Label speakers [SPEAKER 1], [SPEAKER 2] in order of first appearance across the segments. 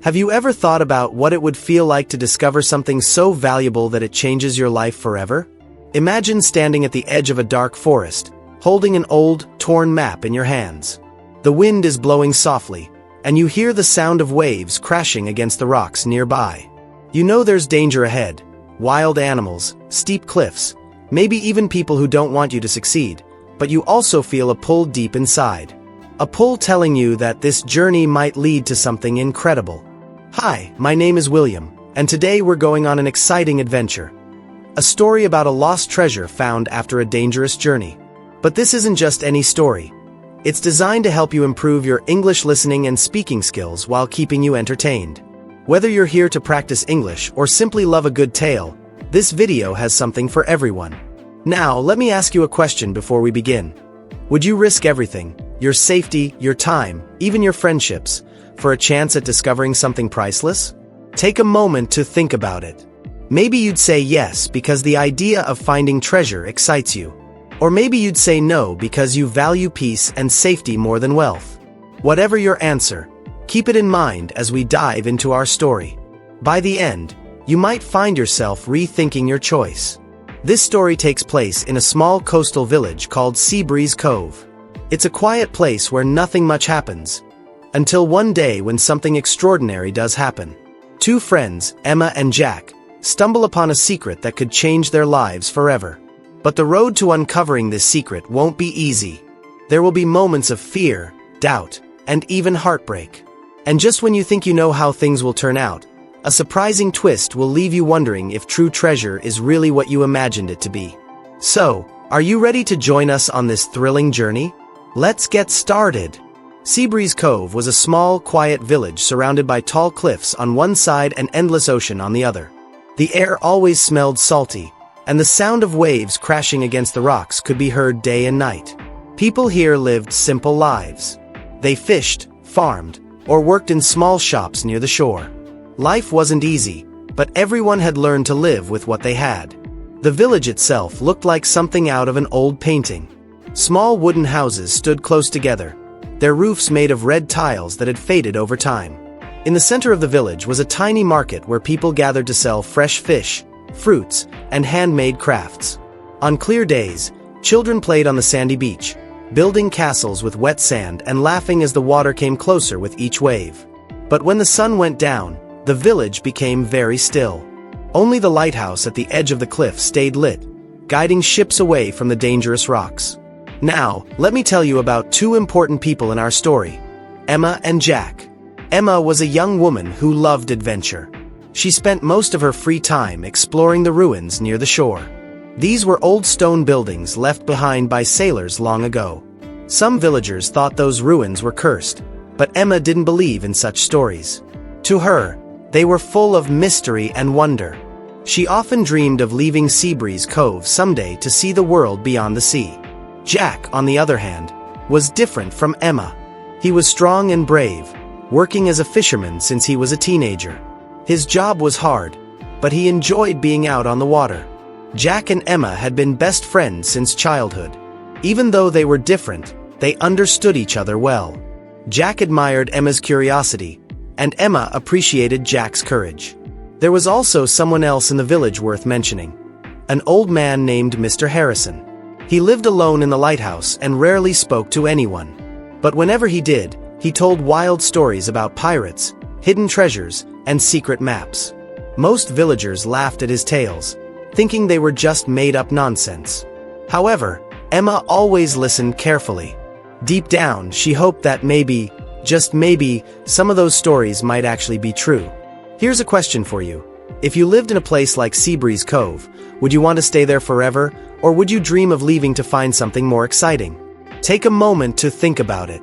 [SPEAKER 1] Have you ever thought about what it would feel like to discover something so valuable that it changes your life forever? Imagine standing at the edge of a dark forest, holding an old, torn map in your hands. The wind is blowing softly, and you hear the sound of waves crashing against the rocks nearby. You know there's danger ahead, wild animals, steep cliffs, maybe even people who don't want you to succeed, but you also feel a pull deep inside. A pull telling you that this journey might lead to something incredible. Hi, my name is William, and today we're going on an exciting adventure. A story about a lost treasure found after a dangerous journey. But this isn't just any story. It's designed to help you improve your English listening and speaking skills while keeping you entertained. Whether you're here to practice English or simply love a good tale, this video has something for everyone. Now, let me ask you a question before we begin. Would you risk everything, your safety, your time, even your friendships, for a chance at discovering something priceless? Take a moment to think about it. Maybe you'd say yes because the idea of finding treasure excites you. Or maybe you'd say no because you value peace and safety more than wealth. Whatever your answer, keep it in mind as we dive into our story. By the end, you might find yourself rethinking your choice. This story takes place in a small coastal village called Seabreeze Cove. It's a quiet place where nothing much happens, until one day when something extraordinary does happen. Two friends, Emma and Jack, stumble upon a secret that could change their lives forever. But the road to uncovering this secret won't be easy. There will be moments of fear, doubt, and even heartbreak. And just when you think you know how things will turn out, a surprising twist will leave you wondering if true treasure is really what you imagined it to be. So, are you ready to join us on this thrilling journey? Let's get started. Seabreeze Cove was a small, quiet village surrounded by tall cliffs on one side and endless ocean on the other. The air always smelled salty, and the sound of waves crashing against the rocks could be heard day and night. People here lived simple lives. They fished, farmed, or worked in small shops near the shore. Life wasn't easy, but everyone had learned to live with what they had. The village itself looked like something out of an old painting. Small wooden houses stood close together, their roofs made of red tiles that had faded over time. In the center of the village was a tiny market where people gathered to sell fresh fish, fruits, and handmade crafts. On clear days, children played on the sandy beach, building castles with wet sand and laughing as the water came closer with each wave. But when the sun went down, the village became very still. Only the lighthouse at the edge of the cliff stayed lit, guiding ships away from the dangerous rocks. Now, let me tell you about two important people in our story, Emma and Jack. Emma was a young woman who loved adventure. She spent most of her free time exploring the ruins near the shore. These were old stone buildings left behind by sailors long ago. Some villagers thought those ruins were cursed, but Emma didn't believe in such stories. To her, they were full of mystery and wonder. She often dreamed of leaving Seabreeze Cove someday to see the world beyond the sea. Jack, on the other hand, was different from Emma. He was strong and brave, working as a fisherman since he was a teenager. His job was hard, but he enjoyed being out on the water. Jack and Emma had been best friends since childhood. Even though they were different, they understood each other well. Jack admired Emma's curiosity, and Emma appreciated Jack's courage. There was also someone else in the village worth mentioning, an old man named Mr. Harrison. He lived alone in the lighthouse and rarely spoke to anyone. But whenever he did, he told wild stories about pirates, hidden treasures, and secret maps. Most villagers laughed at his tales, thinking they were just made-up nonsense. However, Emma always listened carefully. Deep down, she hoped that maybe, just maybe, some of those stories might actually be true. Here's a question for you. If you lived in a place like Seabreeze Cove, would you want to stay there forever, or would you dream of leaving to find something more exciting? Take a moment to think about it.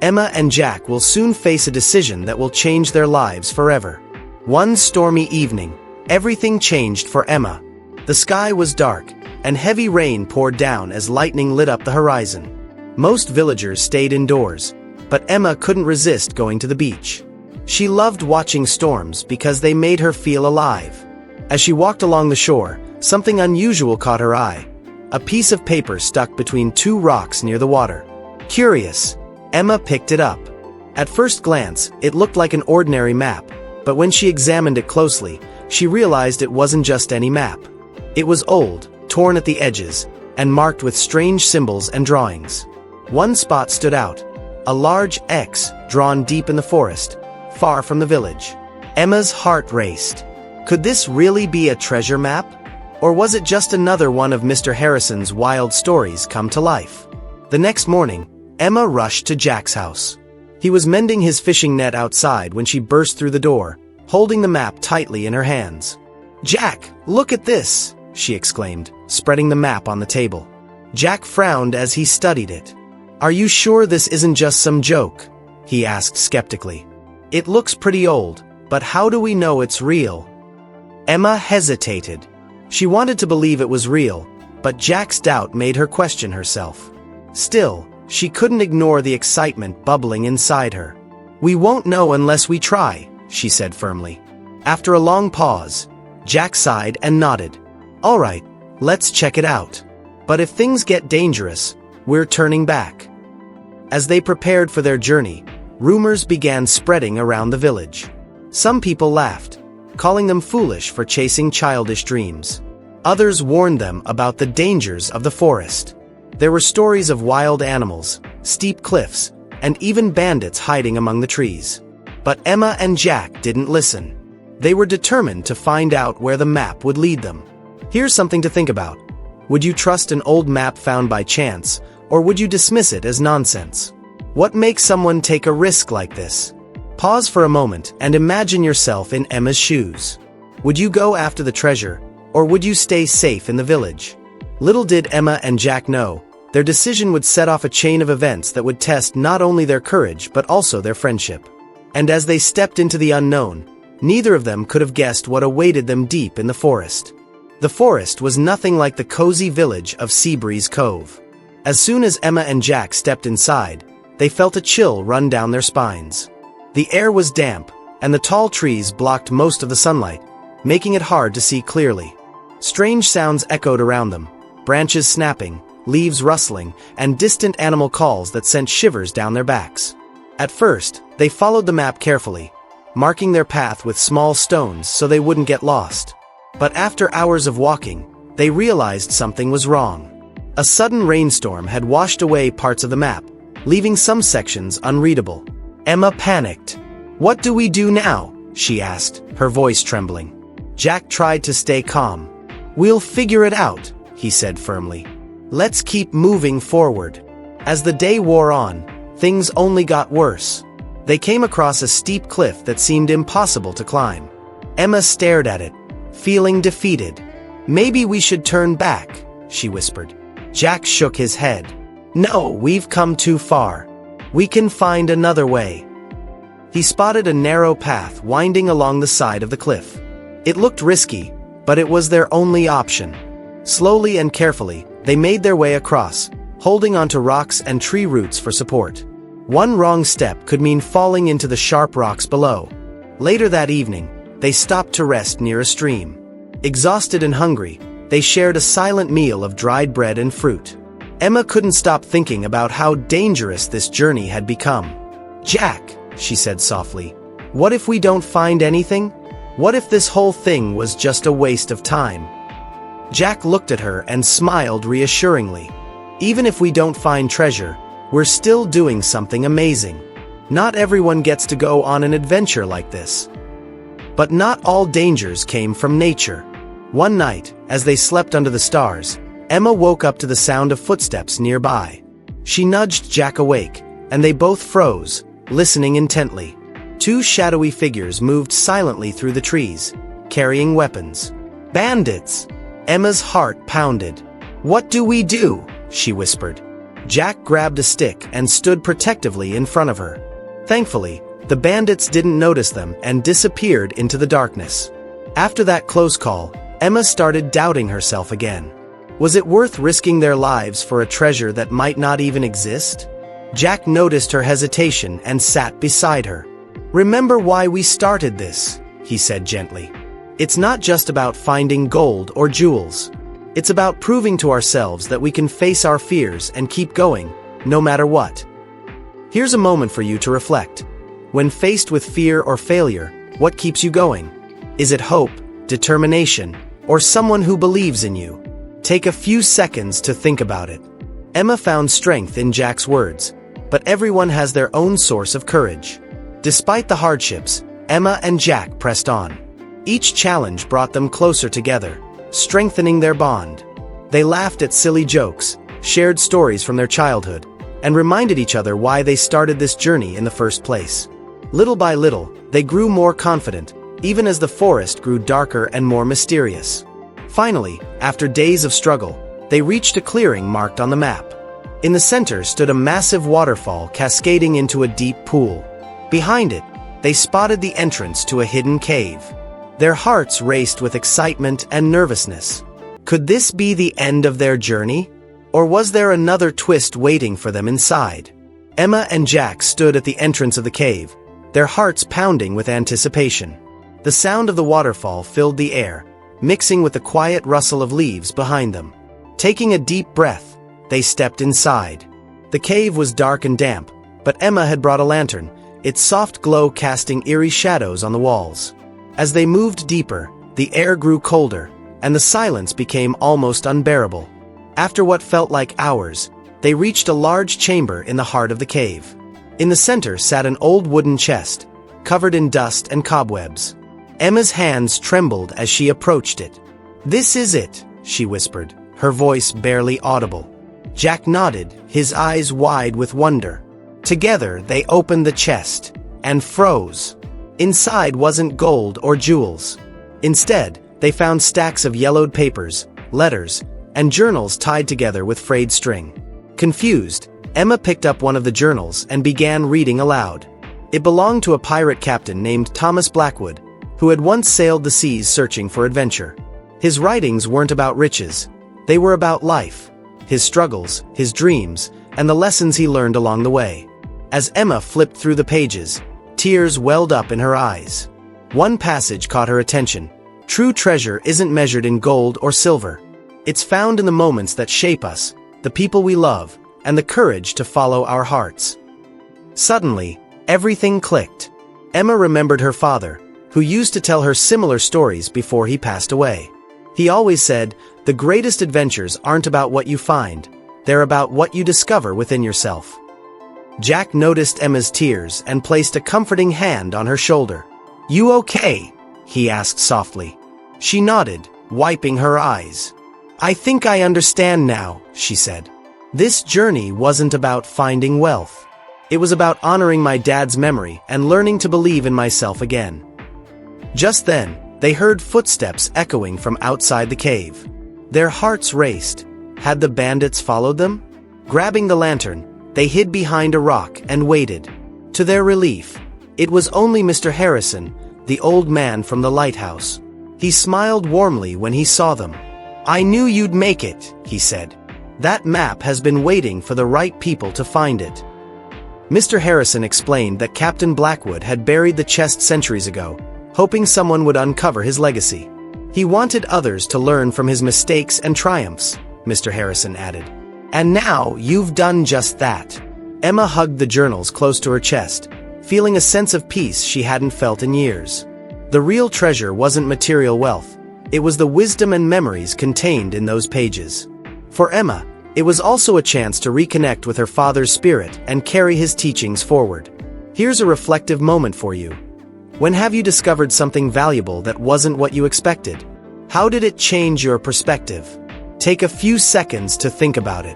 [SPEAKER 1] Emma and Jack will soon face a decision that will change their lives forever. One stormy evening, everything changed for Emma. The sky was dark, and heavy rain poured down as lightning lit up the horizon. Most villagers stayed indoors, but Emma couldn't resist going to the beach. She loved watching storms because they made her feel alive. As she walked along the shore, something unusual caught her eye. A piece of paper stuck between two rocks near the water. Curious, Emma picked it up. At first glance, it looked like an ordinary map, But when she examined it closely, she realized it wasn't just any map. It was old, torn at the edges, and marked with strange symbols and drawings. One spot stood out, a large X drawn deep in the forest, far from the village. Emma's heart raced. Could this really be a treasure map? Or was it just another one of Mr. Harrison's wild stories come to life? The next morning, Emma rushed to Jack's house. He was mending his fishing net outside when she burst through the door, holding the map tightly in her hands. "Jack, look at this!" she exclaimed, spreading the map on the table. Jack frowned as he studied it. "Are you sure this isn't just some joke?" he asked skeptically. "It looks pretty old, but how do we know it's real?" Emma hesitated. She wanted to believe it was real, but Jack's doubt made her question herself. Still, she couldn't ignore the excitement bubbling inside her. "We won't know unless we try," she said firmly. After a long pause, Jack sighed and nodded. "All right, let's check it out. But if things get dangerous, we're turning back." As they prepared for their journey, rumors began spreading around the village. Some people laughed, calling them foolish for chasing childish dreams. Others warned them about the dangers of the forest. There were stories of wild animals, steep cliffs, and even bandits hiding among the trees. But Emma and Jack didn't listen. They were determined to find out where the map would lead them. Here's something to think about. Would you trust an old map found by chance, or would you dismiss it as nonsense? What makes someone take a risk like this? Pause for a moment and imagine yourself in Emma's shoes. Would you go after the treasure, or would you stay safe in the village? Little did Emma and Jack know, their decision would set off a chain of events that would test not only their courage but also their friendship. And as they stepped into the unknown, neither of them could have guessed what awaited them deep in the forest. The forest was nothing like the cozy village of Seabreeze Cove. As soon as Emma and Jack stepped inside, they felt a chill run down their spines. The air was damp, and the tall trees blocked most of the sunlight, making it hard to see clearly. Strange sounds echoed around them, branches snapping, leaves rustling, and distant animal calls that sent shivers down their backs. At first, they followed the map carefully, marking their path with small stones so they wouldn't get lost. But after hours of walking, they realized something was wrong. A sudden rainstorm had washed away parts of the map, leaving some sections unreadable. Emma panicked. "What do we do now?" she asked, her voice trembling. Jack tried to stay calm. "We'll figure it out," he said firmly. "Let's keep moving forward." As the day wore on, things only got worse. They came across a steep cliff that seemed impossible to climb. Emma stared at it, feeling defeated. "Maybe we should turn back," she whispered. Jack shook his head. "No, we've come too far. We can find another way." He spotted a narrow path winding along the side of the cliff. It looked risky, but it was their only option. Slowly and carefully, they made their way across, holding onto rocks and tree roots for support. One wrong step could mean falling into the sharp rocks below. Later that evening, they stopped to rest near a stream. Exhausted and hungry, they shared a silent meal of dried bread and fruit. Emma couldn't stop thinking about how dangerous this journey had become. "Jack," she said softly, "what if we don't find anything? What if this whole thing was just a waste of time?" Jack looked at her and smiled reassuringly. "Even if we don't find treasure, we're still doing something amazing. Not everyone gets to go on an adventure like this." But not all dangers came from nature. One night, as they slept under the stars, Emma woke up to the sound of footsteps nearby. She nudged Jack awake, and they both froze, listening intently. Two shadowy figures moved silently through the trees, carrying weapons. "Bandits!" Emma's heart pounded. "What do we do?" she whispered. Jack grabbed a stick and stood protectively in front of her. Thankfully, the bandits didn't notice them and disappeared into the darkness. After that close call, Emma started doubting herself again. Was it worth risking their lives for a treasure that might not even exist? Jack noticed her hesitation and sat beside her. "Remember why we started this," he said gently. "It's not just about finding gold or jewels. It's about proving to ourselves that we can face our fears and keep going, no matter what." Here's a moment for you to reflect. When faced with fear or failure, What keeps you going? Is it hope, determination, or someone who believes in you? Take a few seconds to think about it. Emma found strength in Jack's words, but everyone has their own source of courage. Despite the hardships, Emma and Jack pressed on. Each challenge brought them closer together, strengthening their bond. They laughed at silly jokes, shared stories from their childhood, and reminded each other why they started this journey in the first place. Little by little, they grew more confident, even as the forest grew darker and more mysterious. Finally, after days of struggle, they reached a clearing marked on the map. In the center stood a massive waterfall cascading into a deep pool. Behind it, they spotted the entrance to a hidden cave. Their hearts raced with excitement and nervousness. Could this be the end of their journey? Or was there another twist waiting for them inside? Emma and Jack stood at the entrance of the cave, their hearts pounding with anticipation. The sound of the waterfall filled the air, mixing with the quiet rustle of leaves behind them. Taking a deep breath, they stepped inside. The cave was dark and damp, but Emma had brought a lantern, its soft glow casting eerie shadows on the walls. As they moved deeper, the air grew colder, and the silence became almost unbearable. After what felt like hours, they reached a large chamber in the heart of the cave. In the center sat an old wooden chest, covered in dust and cobwebs. Emma's hands trembled as she approached it. "This is it," she whispered, her voice barely audible. Jack nodded, his eyes wide with wonder. Together, they opened the chest and froze. Inside wasn't gold or jewels. Instead, they found stacks of yellowed papers, letters, and journals tied together with frayed string. Confused, Emma picked up one of the journals and began reading aloud. It belonged to a pirate captain named Thomas Blackwood, who had once sailed the seas searching for adventure. His writings weren't about riches. They were about life, his struggles, his dreams, and the lessons he learned along the way. As Emma flipped through the pages, tears welled up in her eyes. One passage caught her attention. True treasure isn't measured in gold or silver. It's found in the moments that shape us, the people we love, and the courage to follow our hearts. Suddenly, everything clicked. Emma remembered her father, who used to tell her similar stories before he passed away. He always said, "The greatest adventures aren't about what you find, they're about what you discover within yourself." Jack noticed Emma's tears and placed a comforting hand on her shoulder. "You okay?" he asked softly. She nodded, wiping her eyes. "I think I understand now," she said. "This journey wasn't about finding wealth. It was about honoring my dad's memory and learning to believe in myself again." Just then, they heard footsteps echoing from outside the cave. Their hearts raced. Had the bandits followed them? Grabbing the lantern, they hid behind a rock and waited. To their relief, it was only Mr. Harrison, the old man from the lighthouse. He smiled warmly when he saw them. "I knew you'd make it," he said. "That map has been waiting for the right people to find it." Mr. Harrison explained that Captain Blackwood had buried the chest centuries ago, hoping someone would uncover his legacy. He wanted others to learn from his mistakes and triumphs, Mr. Harrison added. "And now you've done just that." Emma hugged the journals close to her chest, feeling a sense of peace she hadn't felt in years. The real treasure wasn't material wealth. It was the wisdom and memories contained in those pages. For Emma, it was also a chance to reconnect with her father's spirit and carry his teachings forward. Here's a reflective moment for you. When have you discovered something valuable that wasn't what you expected? How did it change your perspective? Take a few seconds to think about it.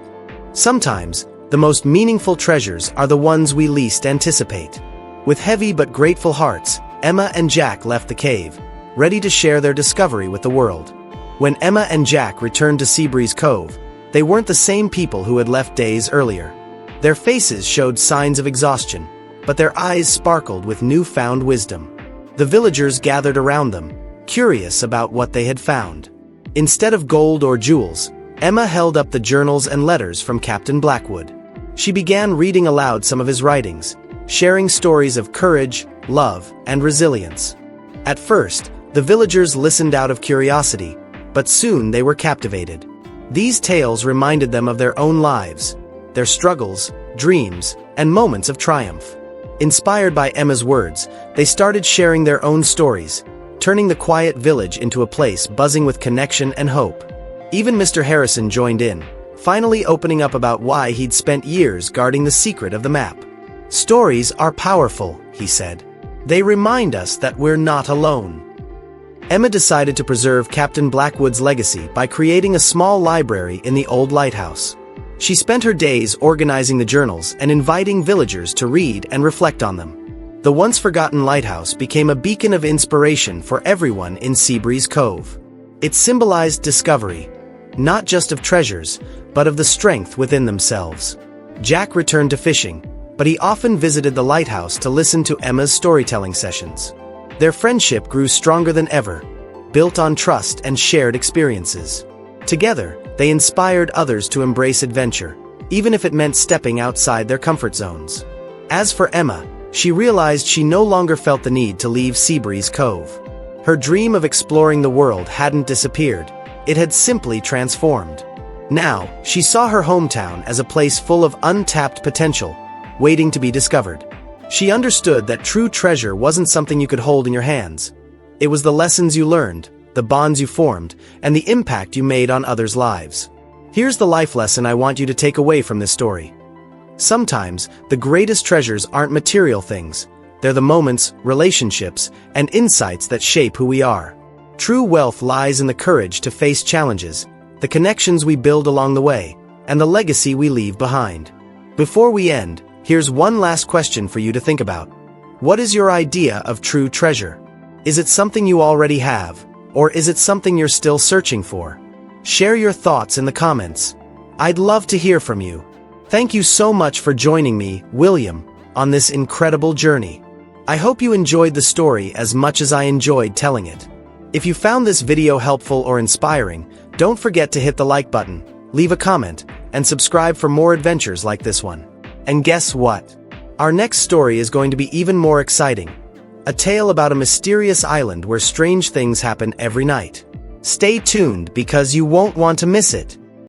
[SPEAKER 1] Sometimes, the most meaningful treasures are the ones we least anticipate. With heavy but grateful hearts, Emma and Jack left the cave, ready to share their discovery with the world. When Emma and Jack returned to Seabreeze Cove, they weren't the same people who had left days earlier. Their faces showed signs of exhaustion, but their eyes sparkled with newfound wisdom. The villagers gathered around them, curious about what they had found. Instead of gold or jewels, Emma held up the journals and letters from Captain Blackwood. She began reading aloud some of his writings, sharing stories of courage, love, and resilience. At first, the villagers listened out of curiosity, but soon they were captivated. These tales reminded them of their own lives, their struggles, dreams, and moments of triumph. Inspired by Emma's words, they started sharing their own stories, turning the quiet village into a place buzzing with connection and hope. Even Mr. Harrison joined in, finally opening up about why he'd spent years guarding the secret of the map. "Stories are powerful," he said. "They remind us that we're not alone." Emma decided to preserve Captain Blackwood's legacy by creating a small library in the old lighthouse. She spent her days organizing the journals and inviting villagers to read and reflect on them. The once-forgotten lighthouse became a beacon of inspiration for everyone in Seabreeze Cove. It symbolized discovery, not just of treasures, but of the strength within themselves. Jack returned to fishing, but he often visited the lighthouse to listen to Emma's storytelling sessions. Their friendship grew stronger than ever, built on trust and shared experiences. Together, they inspired others to embrace adventure, even if it meant stepping outside their comfort zones. As for Emma, she realized she no longer felt the need to leave Seabreeze Cove. Her dream of exploring the world hadn't disappeared, it had simply transformed. Now, she saw her hometown as a place full of untapped potential, waiting to be discovered. She understood that true treasure wasn't something you could hold in your hands. It was the lessons you learned, the bonds you formed, and the impact you made on others' lives. Here's the life lesson I want you to take away from this story. Sometimes, the greatest treasures aren't material things. They're the moments, relationships, and insights that shape who we are. True wealth lies in the courage to face challenges, the connections we build along the way, and the legacy we leave behind. Before we end, here's one last question for you to think about. What is your idea of true treasure? Is it something you already have, or is it something you're still searching for? Share your thoughts in the comments. I'd love to hear from you. Thank you so much for joining me, William, on this incredible journey. I hope you enjoyed the story as much as I enjoyed telling it. If you found this video helpful or inspiring, don't forget to hit the like button, leave a comment, and subscribe for more adventures like this one. And guess what? Our next story is going to be even more exciting. A tale about a mysterious island where strange things happen every night. Stay tuned because you won't want to miss it.